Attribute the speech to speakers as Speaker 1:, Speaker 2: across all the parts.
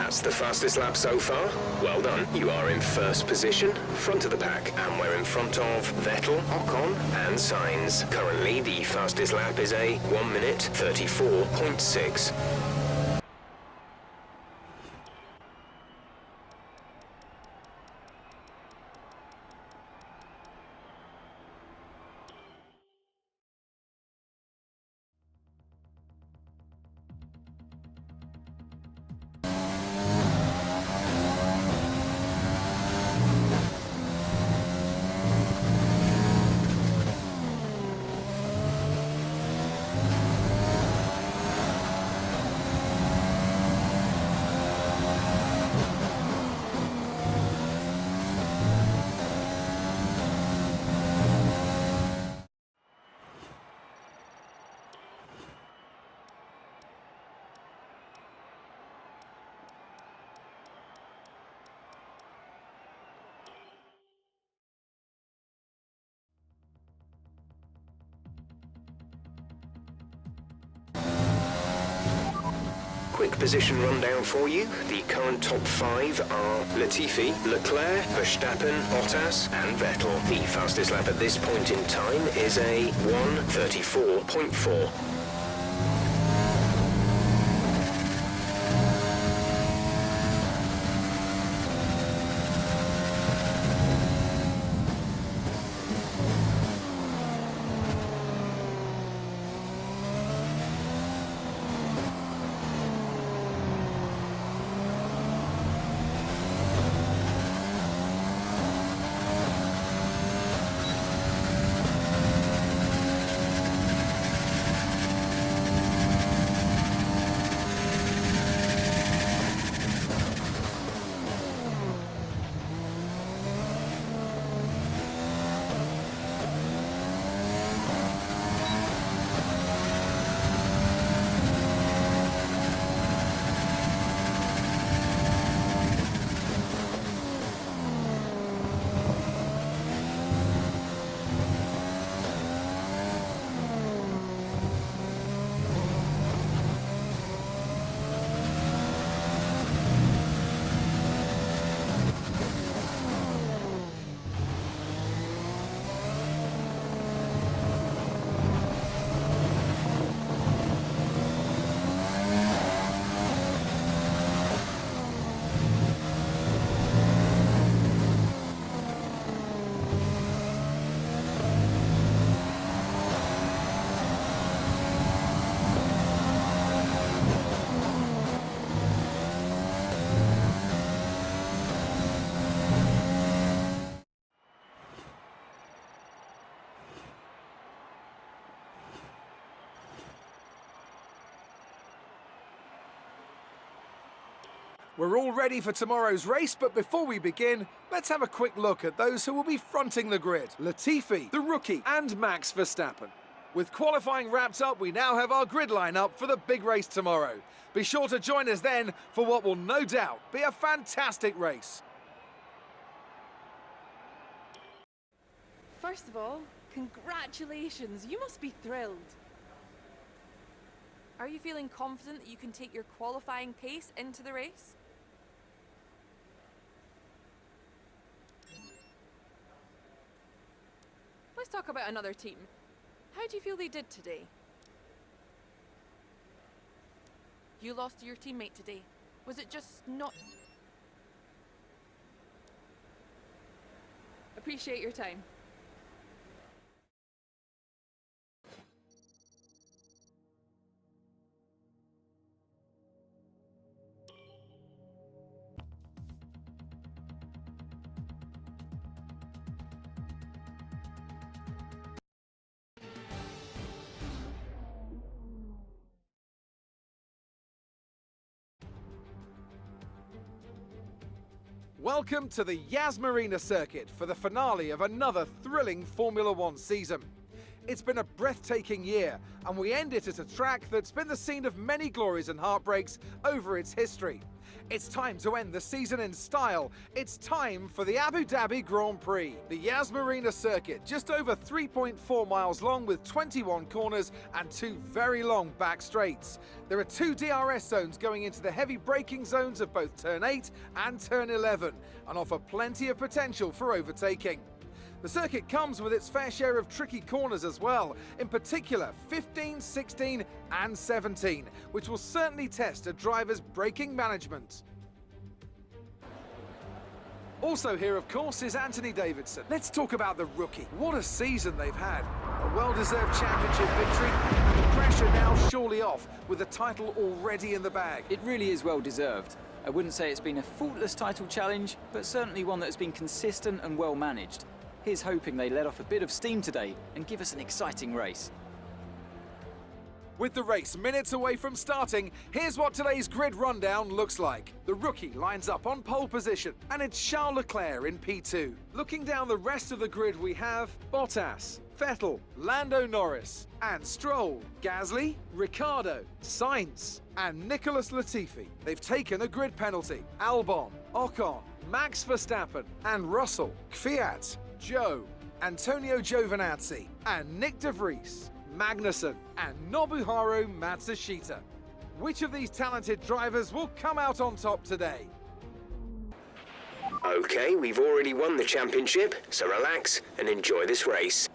Speaker 1: That's the fastest lap so far. Well done. You are in first position, front of the pack, and we're in front of Vettel, Ocon, and Sainz. Currently, the fastest lap is a 1 minute 34.6. Quick position rundown for you. The current top 5 are Latifi, Leclerc, Verstappen, Bottas and Vettel. The fastest lap at this point in time is a 1:34.4.
Speaker 2: We're all ready for tomorrow's race, but before we begin, let's have a quick look at those who will be fronting the grid. Latifi, the rookie, and Max Verstappen. With qualifying wrapped up, we now have our grid lineup for the big race tomorrow. Be sure to join us then for what will no doubt be a fantastic race.
Speaker 3: First of all, congratulations. You must be thrilled. Are you feeling confident that you can take your qualifying pace into the race? Let's talk about another team. How do you feel they did today? You lost to your teammate today. Was it just not... Appreciate your time.
Speaker 2: Welcome to the Yas Marina circuit for the finale of another thrilling Formula One season. It's been a breathtaking year, and we end it at a track that's been the scene of many glories and heartbreaks over its history. It's time to end the season in style. It's time for the Abu Dhabi Grand Prix. The Yas Marina circuit, just over 3.4 miles long with 21 corners and 2 very long back straights. There are 2 DRS zones going into the heavy braking zones of both turn 8 and turn 11 and offer plenty of potential for overtaking. The circuit comes with its fair share of tricky corners as well, in particular 15, 16 and 17, which will certainly test a driver's braking management. Also here, of course, is Anthony Davidson. Let's talk about the rookie. What a season they've had. A well-deserved championship victory, and the pressure now surely off, with the title already in the bag.
Speaker 4: It really is well deserved. I wouldn't say it's been a faultless title challenge, but certainly one that has been consistent and well managed. Here's hoping they let off a bit of steam today and give us an exciting race.
Speaker 2: With the race minutes away from starting, here's what today's grid rundown looks like. The rookie lines up on pole position, and it's Charles Leclerc in P2. Looking down the rest of the grid, we have Bottas, Vettel, Lando Norris, and Stroll, Gasly, Ricciardo, Sainz, and Nicholas Latifi. They've taken a grid penalty. Albon, Ocon, Max Verstappen, and Russell, Kvyat, Joe, Antonio Giovinazzi, and Nick De Vries, Magnussen, and Nobuharu Matsushita. Which of these talented drivers will come out on top today?
Speaker 1: Okay, we've already won the championship, so relax and enjoy this race.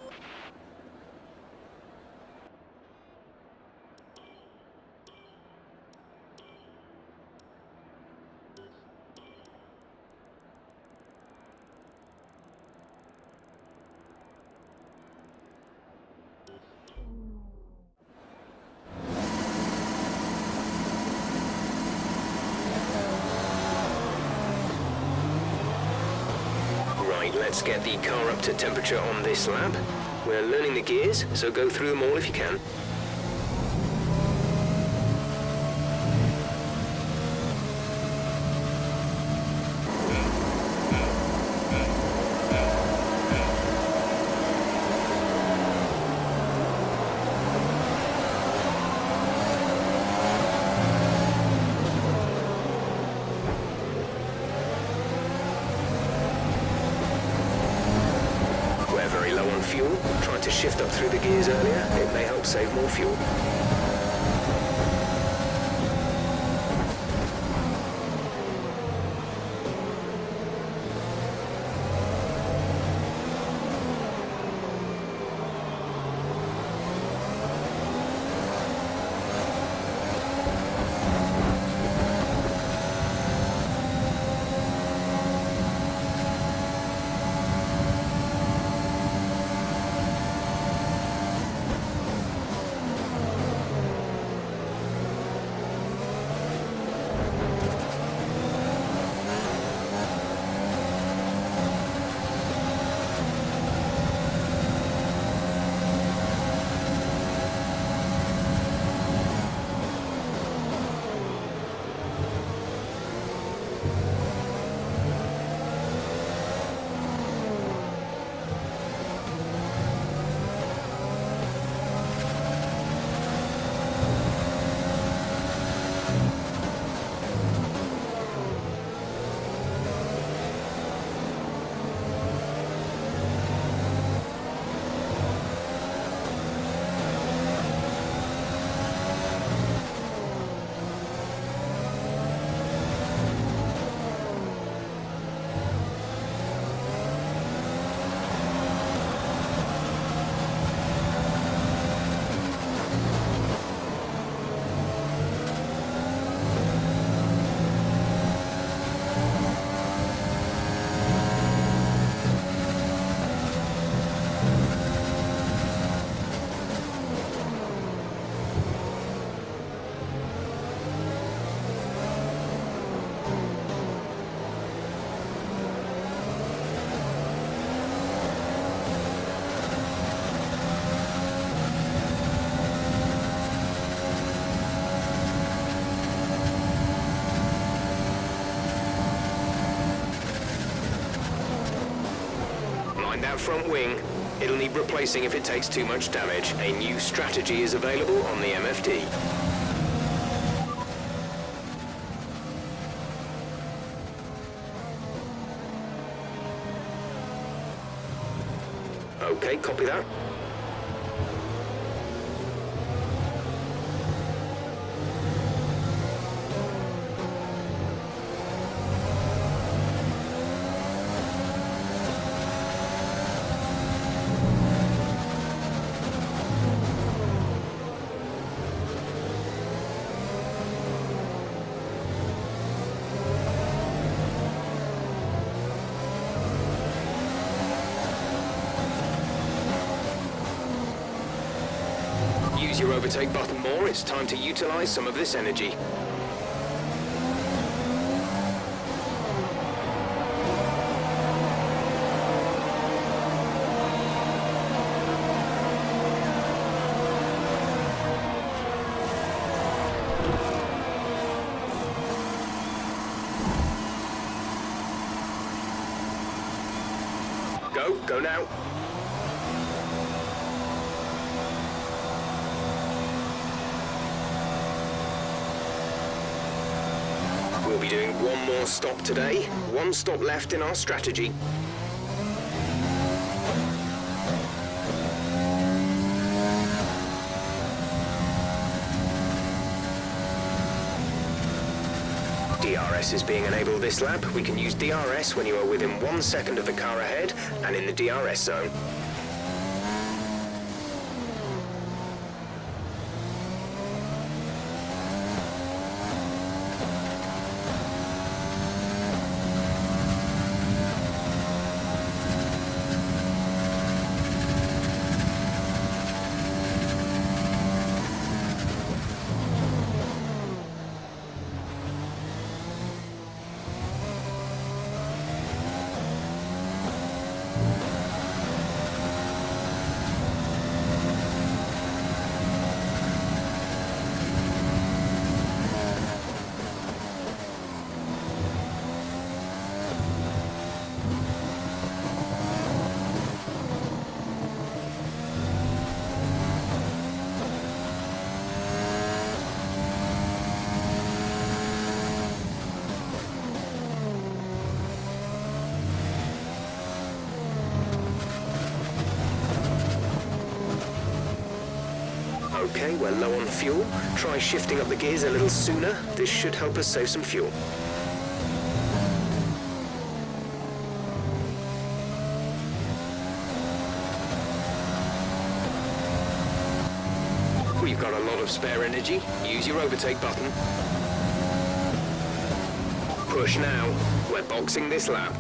Speaker 1: Let's get the car up to temperature on this lap. We're learning the gears, so go through them all if you can. Fuel, trying to shift up through the gears earlier, it may help save more fuel. That front wing, It'll need replacing if it takes too much damage. A new strategy is available on the MFD. Okay, copy that. Use your overtake button more, it's time to utilize some of this energy. Go now. We'll be doing one more stop today. One stop left in our strategy. DRS is being enabled this lap. We can use DRS when you are within 1 second of the car ahead and in the DRS zone. Okay, we're low on fuel. Try shifting up the gears a little sooner. This should help us save some fuel. We've got a lot of spare energy. Use your overtake button. Push now. We're boxing this lap.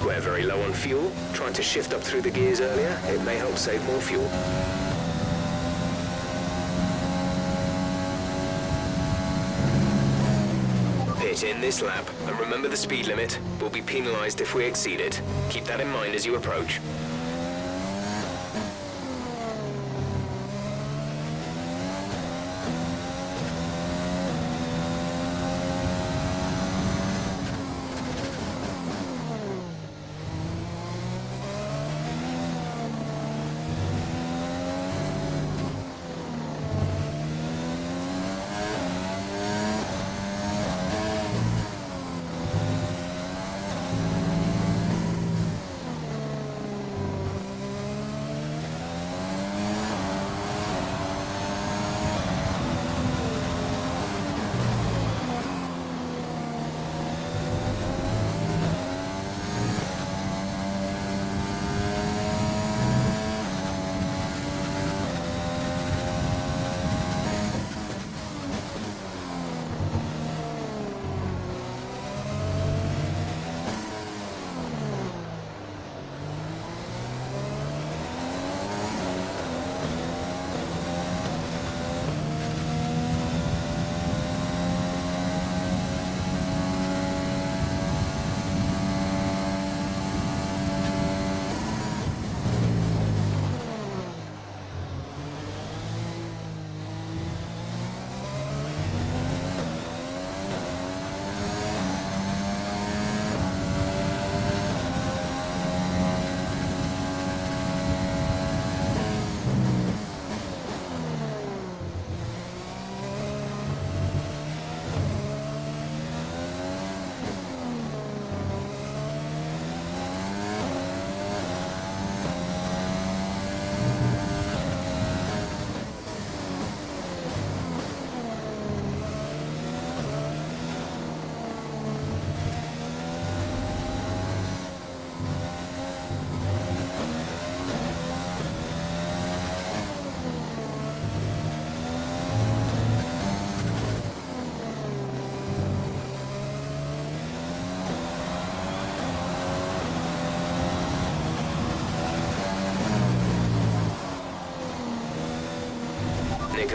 Speaker 1: We're very low on fuel. Trying to shift up through the gears earlier, it may help save more fuel. Pit in this lap, and remember the speed limit. We'll be penalised if we exceed it. Keep that in mind as you approach.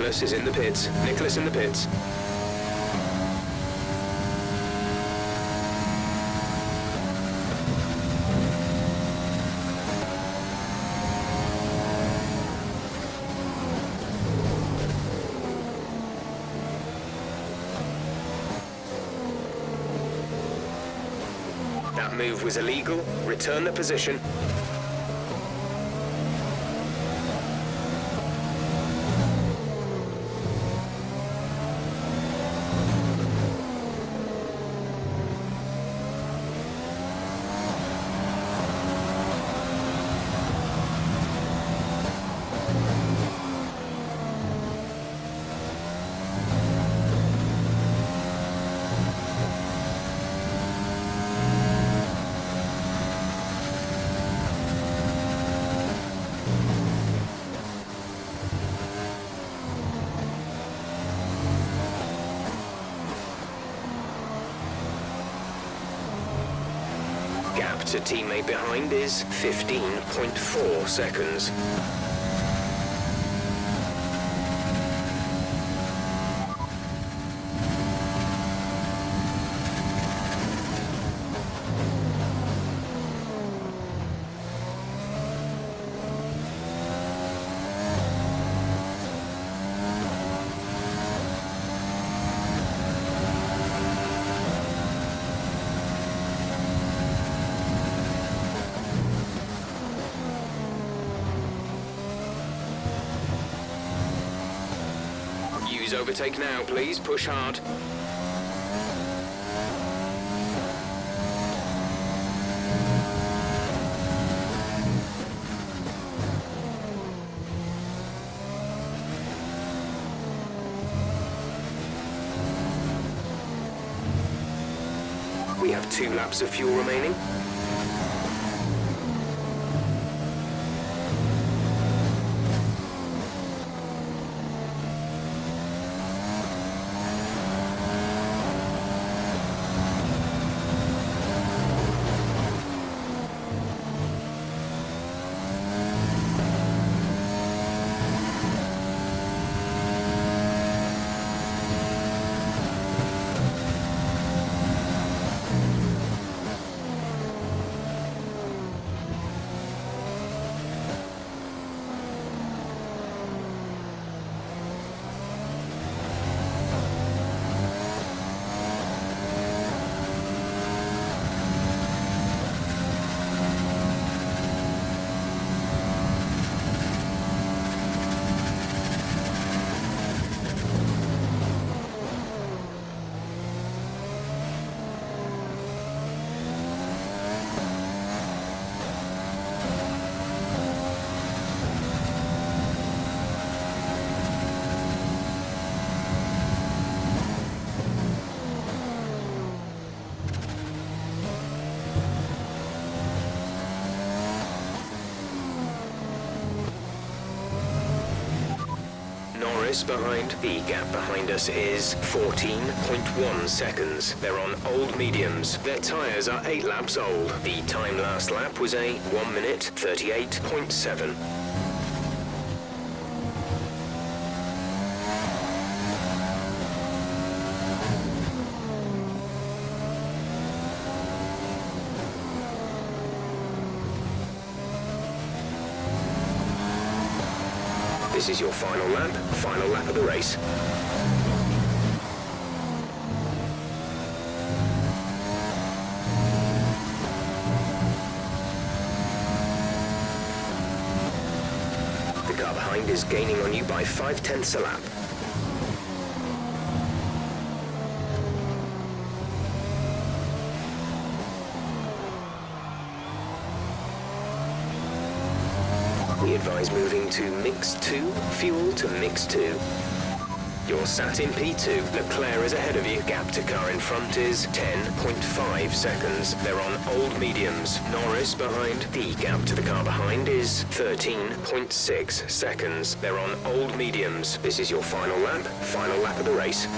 Speaker 1: Nicholas is in the pits. Nicholas in the pits. That move was illegal. Return the position. Gap to teammate behind is 15.4 seconds. Use overtake now, please. Push hard. We have 2 laps of fuel remaining. Norris behind. The gap behind us is 14.1 seconds. They're on old mediums. Their tyres are 8 laps old. The time last lap was a 1 minute 38.7. This is your final lap of the race. The car behind is gaining on you by 0.5 a lap. We advise moving to Mix 2, fuel to Mix 2. You're sat in P2, Leclerc is ahead of you. Gap to car in front is 10.5 seconds. They're on old mediums. Norris behind. The gap to the car behind is 13.6 seconds. They're on old mediums. This is your final lap of the race.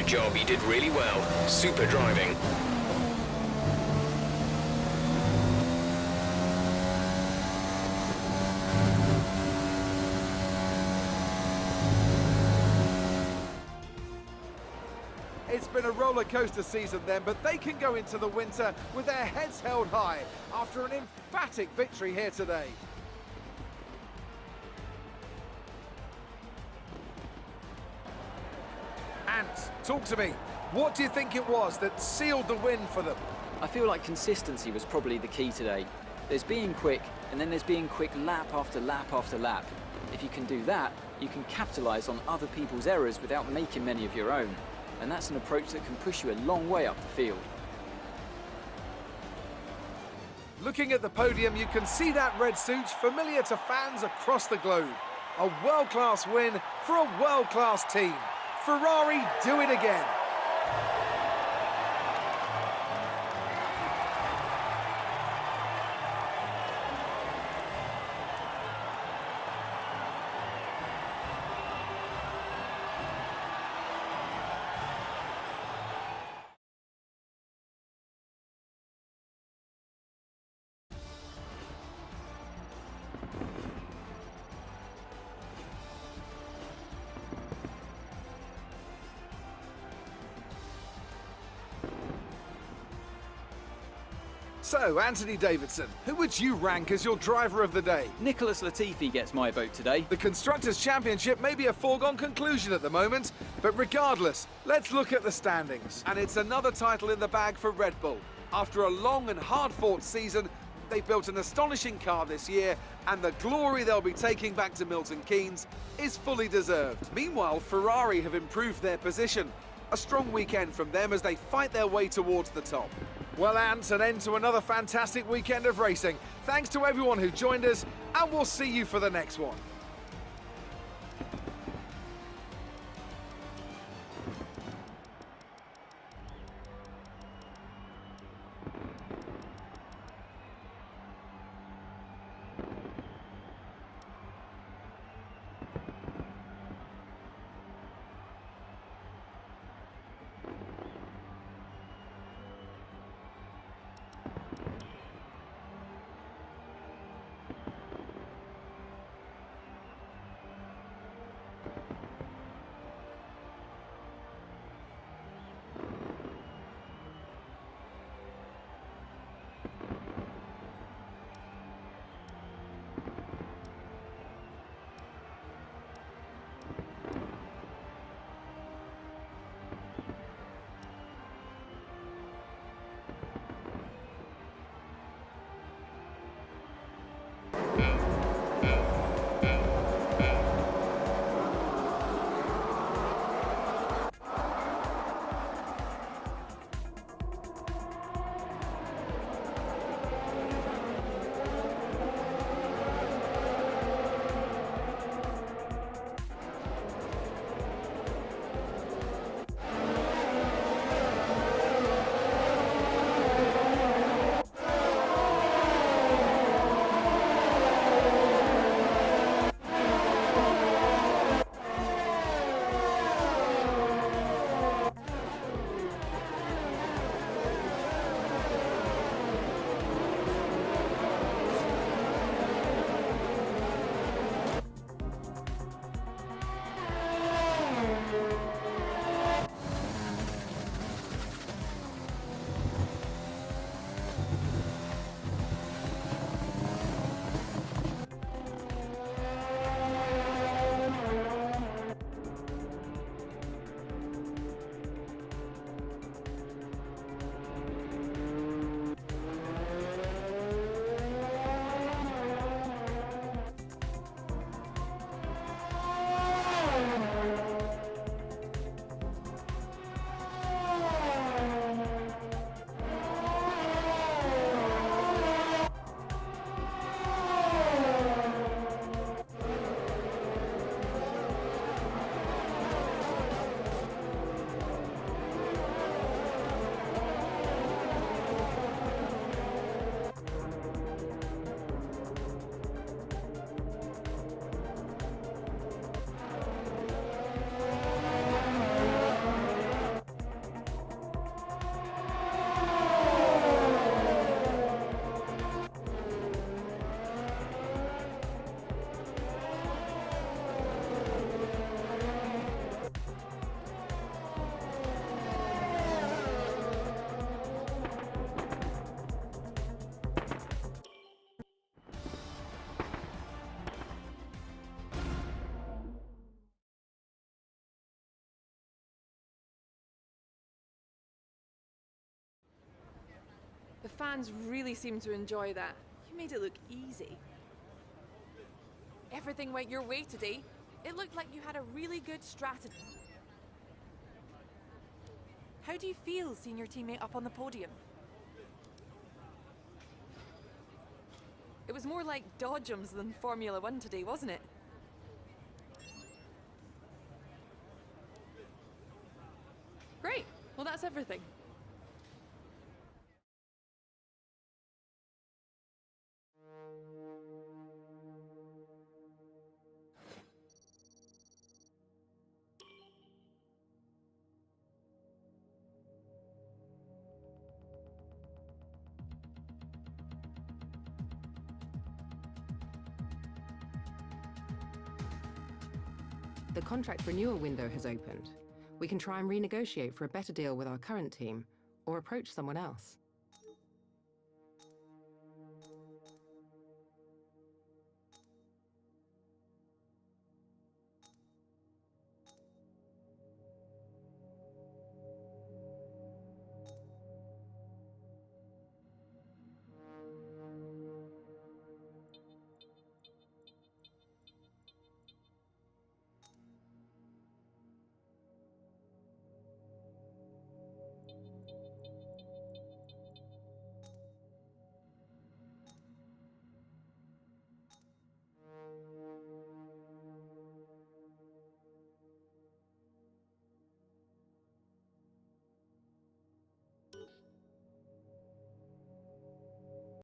Speaker 1: Good job, you did really well. Super driving.
Speaker 2: It's been a roller coaster season then, but they can go into the winter with their heads held high after an emphatic victory here today. Ant, talk to me. What do you think it was that sealed the win for them?
Speaker 4: I feel like consistency was probably the key today. There's being quick, and then there's being quick lap after lap after lap. If you can do that, you can capitalise on other people's errors without making many of your own. And that's an approach that can push you a long way up the field.
Speaker 2: Looking at the podium, you can see that red suit familiar to fans across the globe. A world-class win for a world-class team. Ferrari do it again. So, Anthony Davidson, who would you rank as your driver of the day?
Speaker 4: Nicholas Latifi gets my vote today.
Speaker 2: The Constructors' Championship may be a foregone conclusion at the moment, but regardless, let's look at the standings. And it's another title in the bag for Red Bull. After a long and hard-fought season, they've built an astonishing car this year, and the glory they'll be taking back to Milton Keynes is fully deserved. Meanwhile, Ferrari have improved their position. A strong weekend from them as they fight their way towards the top. Well, Ant, an end to another fantastic weekend of racing. Thanks to everyone who joined us, and we'll see you for the next one.
Speaker 3: fans really seem to enjoy that. You made it look easy. Everything went your way today. It looked like you had a really good strategy. How do you feel seeing your teammate up on the podium? It was more like dodgems than Formula One today, wasn't it? Great. Well, that's everything.
Speaker 5: The contract renewal window has opened. We can try and renegotiate for a better deal with our current team, or approach someone else.